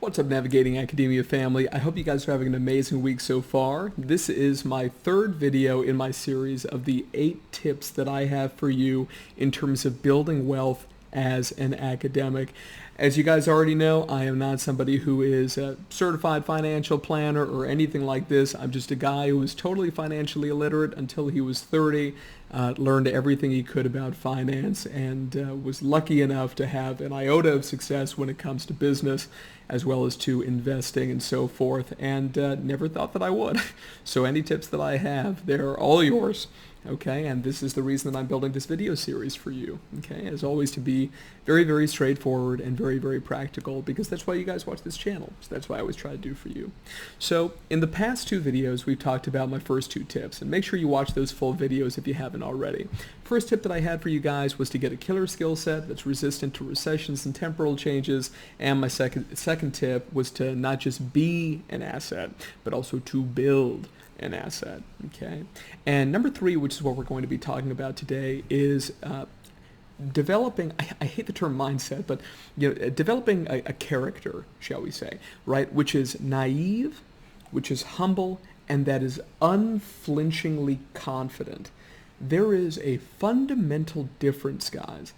What's up, Navigating Academia family? I hope you guys are having an amazing week so far. This is my third video in my series of the 8 tips that I have for you in terms of building wealth as an academic. As you guys already know, I am not somebody who is a certified financial planner or anything like this. I'm just a guy who was totally financially illiterate until he was 30, learned everything he could about finance, and was lucky enough to have an iota of success when it comes to business, as well as to investing and so forth, and never thought that I would. So any tips that I have, they're all yours. Okay, and this is the reason that I'm building this video series for you, okay, as always, to be very, very straightforward and very, very practical, because that's why you guys watch this channel. So that's why I always try to do for you. So in the past 2 videos, we've talked about my first 2 tips, and make sure you watch those full videos if you haven't already. First tip that I had for you guys was to get a killer skill set that's resistant to recessions and temporal changes, and my second tip was to not just be an asset, but also to build an asset, okay? And number 3, which is what we're going to be talking about today, is developing, I hate the term mindset, but developing a character, shall we say, right, which is naive, which is humble, and that is unflinchingly confident. There is a fundamental difference, guys,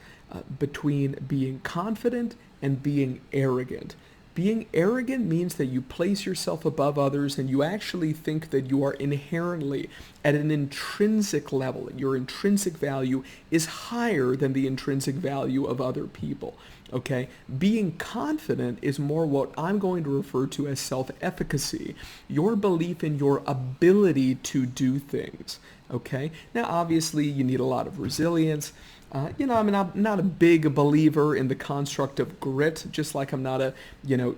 between being confident and being arrogant. Being arrogant means that you place yourself above others and you actually think that you are inherently at an intrinsic level. Your intrinsic value is higher than the intrinsic value of other people. Okay? Being confident is more what I'm going to refer to as self-efficacy, your belief in your ability to do things. Okay? Now, obviously, you need a lot of resilience. I'm not a big believer in the construct of grit, just like I'm not a,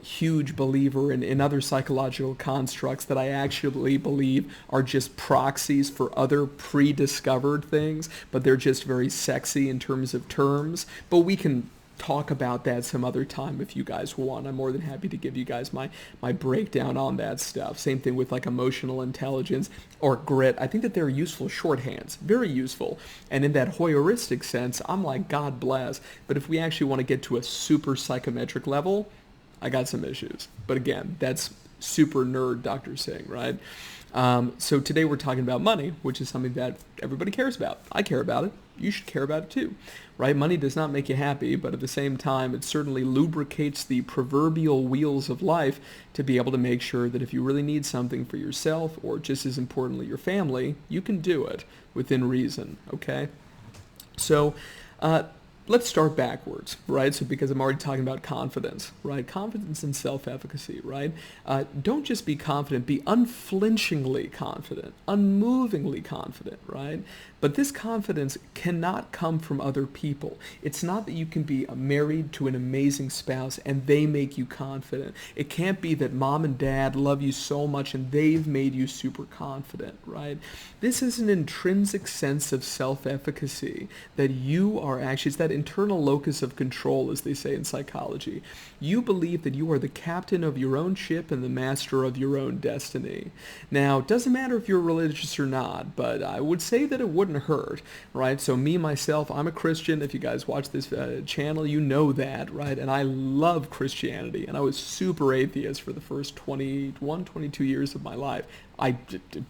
huge believer in other psychological constructs that I actually believe are just proxies for other pre-discovered things, but they're just very sexy in terms of terms. But we can talk about that some other time if you guys want. I'm more than happy to give you guys my breakdown on that stuff. Same thing with like emotional intelligence or grit. I think that they're useful shorthands, very useful. And in that Hoyeristic sense, I'm like, God bless. But if we actually want to get to a super psychometric level, I got some issues. But again, that's super nerd Dr. Singh, right? So today we're talking about money, which is something that everybody cares about. I care about it. You should care about it too, right? Money does not make you happy, but at the same time, it certainly lubricates the proverbial wheels of life to be able to make sure that if you really need something for yourself, or just as importantly, your family, you can do it within reason, okay? So, let's start backwards, right? So because I'm already talking about confidence, right? Confidence and self-efficacy, right? Don't just be confident, be unflinchingly confident, unmovingly confident, right? But this confidence cannot come from other people. It's not that you can be married to an amazing spouse and they make you confident. It can't be that mom and dad love you so much and they've made you super confident, right? This is an intrinsic sense of self-efficacy that you are actually, it's that internal locus of control, as they say in psychology. You believe that you are the captain of your own ship and the master of your own destiny. Now, it doesn't matter if you're religious or not, but I would say that it wouldn't hurt, right? So me, myself, I'm a Christian. If you guys watch this channel, you know that, right? And I love Christianity, and I was super atheist for the first 21, 22 years of my life. I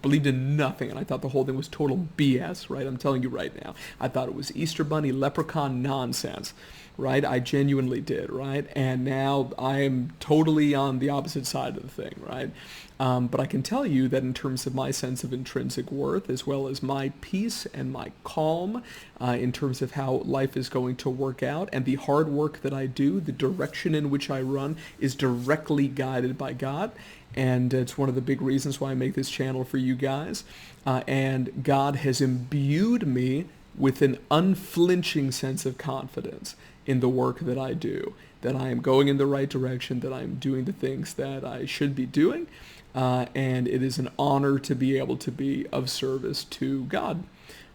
believed in nothing, and I thought the whole thing was total BS, right? I'm telling you right now. I thought it was Easter Bunny leprechaun nonsense, right? I genuinely did, right? And now I am totally on the opposite side of the thing, right? But I can tell you that in terms of my sense of intrinsic worth, as well as my peace and my calm, in terms of how life is going to work out, and the hard work that I do, the direction in which I run is directly guided by God. And it's one of the big reasons why I make this channel for you guys. And God has imbued me with an unflinching sense of confidence in the work that I do, that I am going in the right direction, that I'm doing the things that I should be doing, and it is an honor to be able to be of service to God,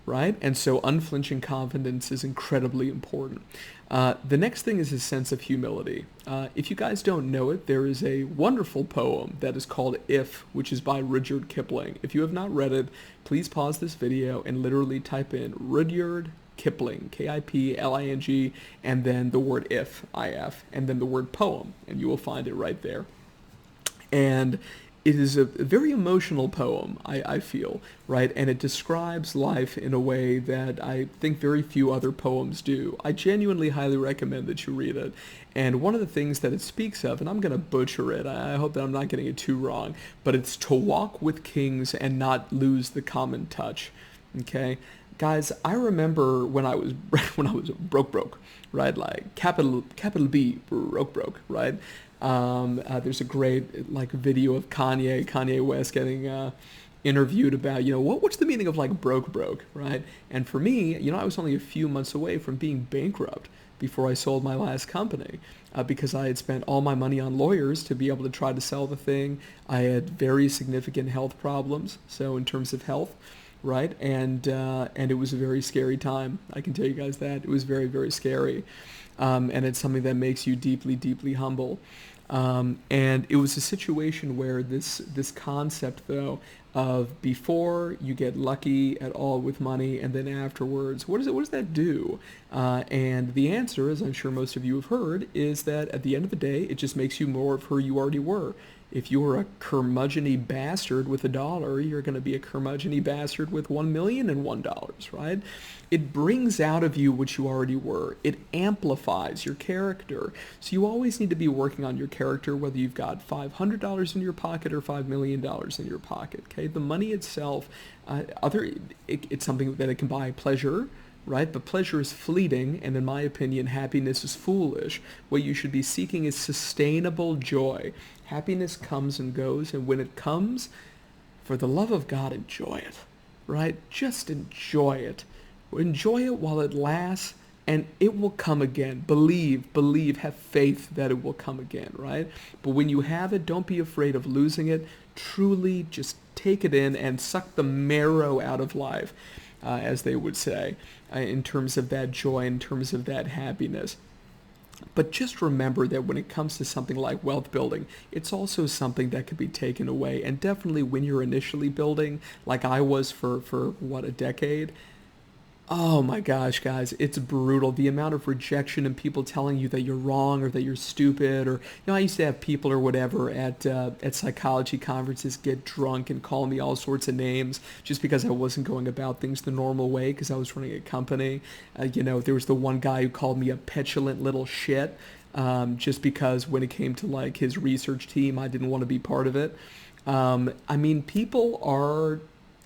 right? And so unflinching confidence is incredibly important. The next thing is a sense of humility. If you guys don't know it, there is a wonderful poem that is called If, which is by Rudyard Kipling. If you have not read it, please pause this video and literally type in Rudyard Kipling, Kipling, and then the word if, and then the word poem, and you will find it right there. And it is a very emotional poem, I feel, right? And it describes life in a way that I think very few other poems do. I genuinely highly recommend that you read it. And one of the things that it speaks of, and I'm going to butcher it, I hope that I'm not getting it too wrong, but it's to walk with kings and not lose the common touch, okay? Guys, I remember when I was broke, right? Like capital B, broke, right? There's a great like video of Kanye West getting interviewed about, what's the meaning of like broke, right? And for me, I was only a few months away from being bankrupt before I sold my last company because I had spent all my money on lawyers to be able to try to sell the thing. I had very significant health problems, so in terms of health, right? And it was a very scary time. I can tell you guys that. It was very, very scary. And it's something that makes you deeply, deeply humble. And it was a situation where this concept, though, of before you get lucky at all with money and then afterwards, what does that do? And the answer, as I'm sure most of you have heard, is that at the end of the day, it just makes you more of who you already were. If you were a curmudgeon-y bastard with $1, you're going to be a curmudgeon-y bastard with $1,001,001, right? It brings out of you what you already were. It amplifies your character. So you always need to be working on your character, whether you've got $500 in your pocket or $5 million in your pocket, okay? The money itself, it's something that it can buy pleasure, right? But pleasure is fleeting, and in my opinion, happiness is foolish. What you should be seeking is sustainable joy. Happiness comes and goes, and when it comes, for the love of God, enjoy it, right? Just enjoy it. Enjoy it while it lasts, and it will come again. Believe, have faith that it will come again, right? But when you have it, don't be afraid of losing it. Truly just take it in and suck the marrow out of life, as they would say, in terms of that joy, in terms of that happiness. But just remember that when it comes to something like wealth building, it's also something that could be taken away. And definitely when you're initially building, like I was for a decade, oh my gosh, guys, it's brutal. The amount of rejection and people telling you that you're wrong or that you're stupid, or I used to have people or whatever at psychology conferences get drunk and call me all sorts of names just because I wasn't going about things the normal way because I was running a company. There was the one guy who called me a petulant little shit just because when it came to like his research team, I didn't want to be part of it. People are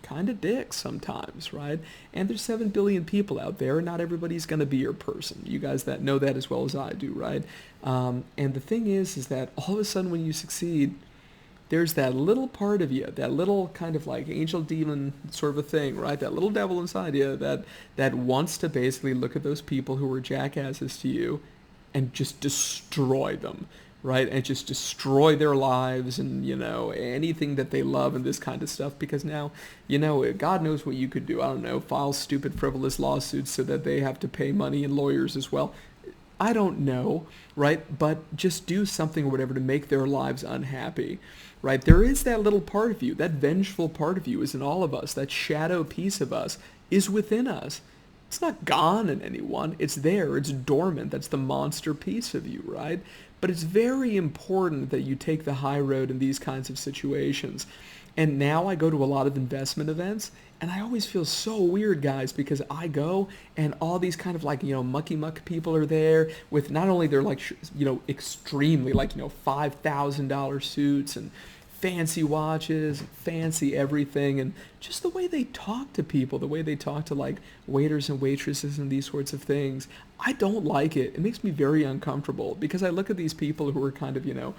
kind of dicks sometimes, right? And there's 7 billion people out there, and not everybody's going to be your person. You guys that know that as well as I do, right? And the thing is that all of a sudden when you succeed, there's that little part of you, that little kind of like angel demon sort of a thing, right? That little devil inside you that wants to basically look at those people who were jackasses to you and just destroy them, right? And just destroy their lives and, anything that they love and this kind of stuff. Because now, God knows what you could do. I don't know, file stupid, frivolous lawsuits so that they have to pay money and lawyers as well. I don't know, right? But just do something or whatever to make their lives unhappy, right? There is that little part of you, that vengeful part of you is in all of us. That shadow piece of us is within us. It's not gone in anyone. It's there. It's dormant. That's the monster piece of you, right? But it's very important that you take the high road in these kinds of situations. And now I go to a lot of investment events, and I always feel so weird, guys, because I go and all these kind of like, mucky muck people are there with not only they're like, extremely like, $5,000 suits and fancy watches, fancy everything, and just the way they talk to people, the way they talk to like waiters and waitresses and these sorts of things. I don't like it. It makes me very uncomfortable because I look at these people who are kind of,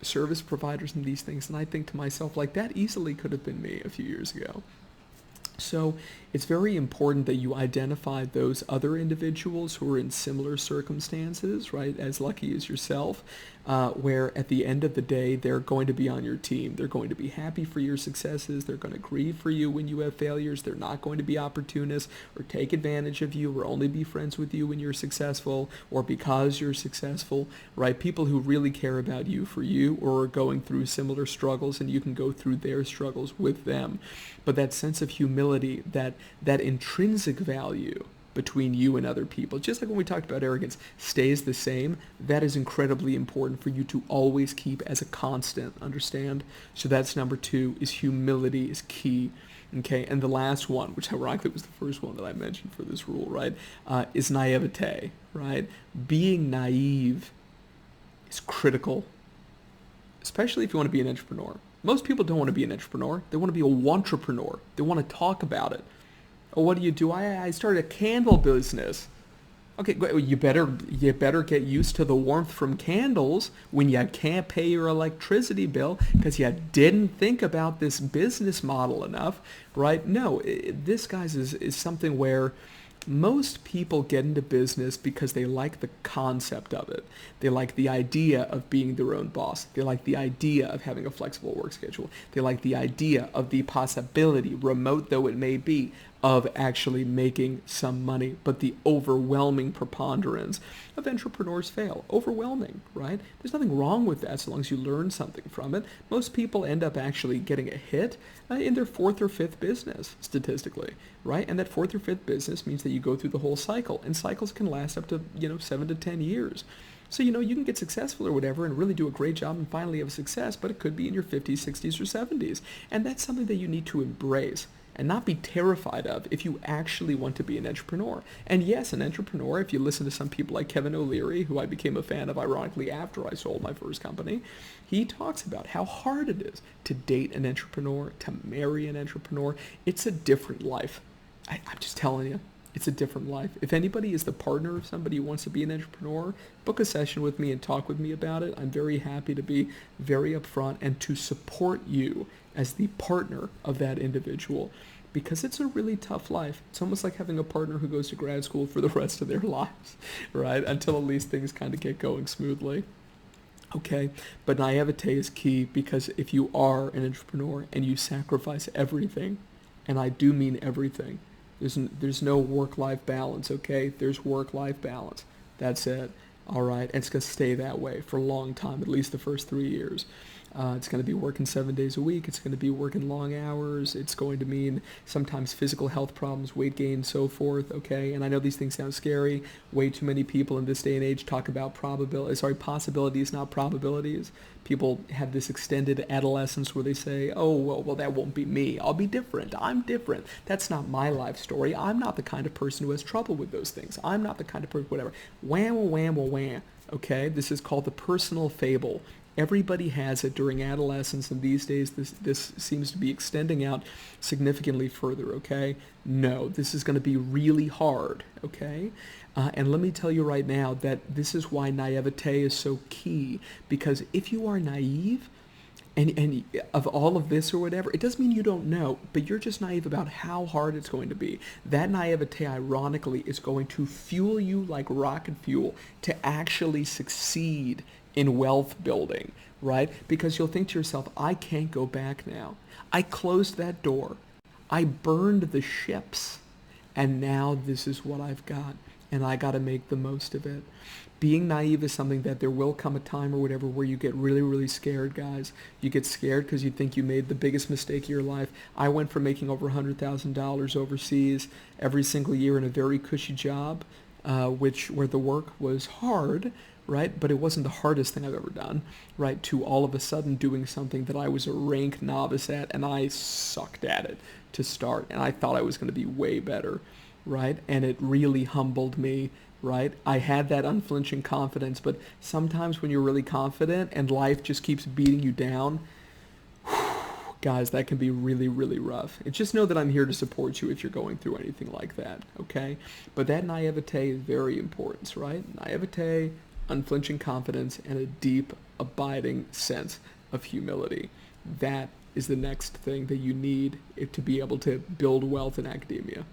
service providers and these things, and I think to myself, like, that easily could have been me a few years ago. So it's very important that you identify those other individuals who are in similar circumstances, right, as lucky as yourself, where at the end of the day, they're going to be on your team. They're going to be happy for your successes. They're going to grieve for you when you have failures. They're not going to be opportunists or take advantage of you or only be friends with you when you're successful or because you're successful, right? People who really care about you for you or are going through similar struggles, and you can go through their struggles with them. But that sense of humility, that intrinsic value, between you and other people. Just like when we talked about arrogance, stays the same. That is incredibly important for you to always keep as a constant, understand? So that's number 2, is humility is key. Okay, and the last one, which ironically was the first one that I mentioned for this rule, right, is naivete, right? Being naive is critical, especially if you want to be an entrepreneur. Most people don't want to be an entrepreneur. They want to be a wantrepreneur. They want to talk about it. Oh, what do? I started a candle business. Okay, you better get used to the warmth from candles when you can't pay your electricity bill because you didn't think about this business model enough, right? No, this, guys, is something where most people get into business because they like the concept of it. They like the idea of being their own boss. They like the idea of having a flexible work schedule. They like the idea of the possibility, remote though it may be, of actually making some money. But the overwhelming preponderance of entrepreneurs fail. Overwhelming, right? There's nothing wrong with that so long as you learn something from it. Most people end up actually getting a hit in their 4th or 5th business, statistically, right? And that 4th or 5th business means that you go through the whole cycle, and cycles can last up to 7 to 10 years. So, you can get successful or whatever and really do a great job and finally have success, but it could be in your 50s, 60s, or 70s. And that's something that you need to embrace and not be terrified of if you actually want to be an entrepreneur. And yes, an entrepreneur, if you listen to some people like Kevin O'Leary, who I became a fan of ironically after I sold my first company, he talks about how hard it is to date an entrepreneur, to marry an entrepreneur. It's a different life. I'm just telling you. It's a different life. If anybody is the partner of somebody who wants to be an entrepreneur, book a session with me and talk with me about it. I'm very happy to be very upfront and to support you as the partner of that individual, because it's a really tough life. It's almost like having a partner who goes to grad school for the rest of their lives, right? Until at least things kind of get going smoothly. Okay, but naivete is key, because if you are an entrepreneur and you sacrifice everything, and I do mean everything, there's no work-life balance, okay? There's work-life balance. That's it. All right, and it's going to stay that way for a long time, at least the first 3 years. It's going to be working 7 days a week. It's going to be working long hours. It's going to mean sometimes physical health problems, weight gain, so forth, okay? And I know these things sound scary. Way too many people in this day and age talk about possibilities, not probabilities. People have this extended adolescence where they say, oh, well, that won't be me. I'll be different. I'm different. That's not my life story. I'm not the kind of person who has trouble with those things. I'm not the kind of person, whatever. Wham. Okay? This is called the personal fable. Everybody has it during adolescence, and these days this seems to be extending out significantly further, okay? No, this is going to be really hard, okay? And let me tell you right now that this is why naivete is so key, because if you are naive, and of all of this or whatever, it doesn't mean you don't know, but you're just naive about how hard it's going to be. That naivete, ironically, is going to fuel you like rocket fuel to actually succeed in wealth building, right? Because you'll think to yourself, I can't go back now. I closed that door. I burned the ships, and now this is what I've got, and I got to make the most of it. Being naive is something that there will come a time or whatever where you get really, really scared, guys. You get scared because you think you made the biggest mistake of your life. I went from making over $100,000 overseas every single year in a very cushy job, where the work was hard, right? But it wasn't the hardest thing I've ever done, right? To all of a sudden doing something that I was a rank novice at, and I sucked at it to start, and I thought I was going to be way better, right? And it really humbled me, right? I had that unflinching confidence, but sometimes when you're really confident and life just keeps beating you down, guys, that can be really, really rough. And just know that I'm here to support you if you're going through anything like that, okay? But that naivete is very important, right? Naivete, unflinching confidence, and a deep, abiding sense of humility. That is the next thing that you need to be able to build wealth in academia.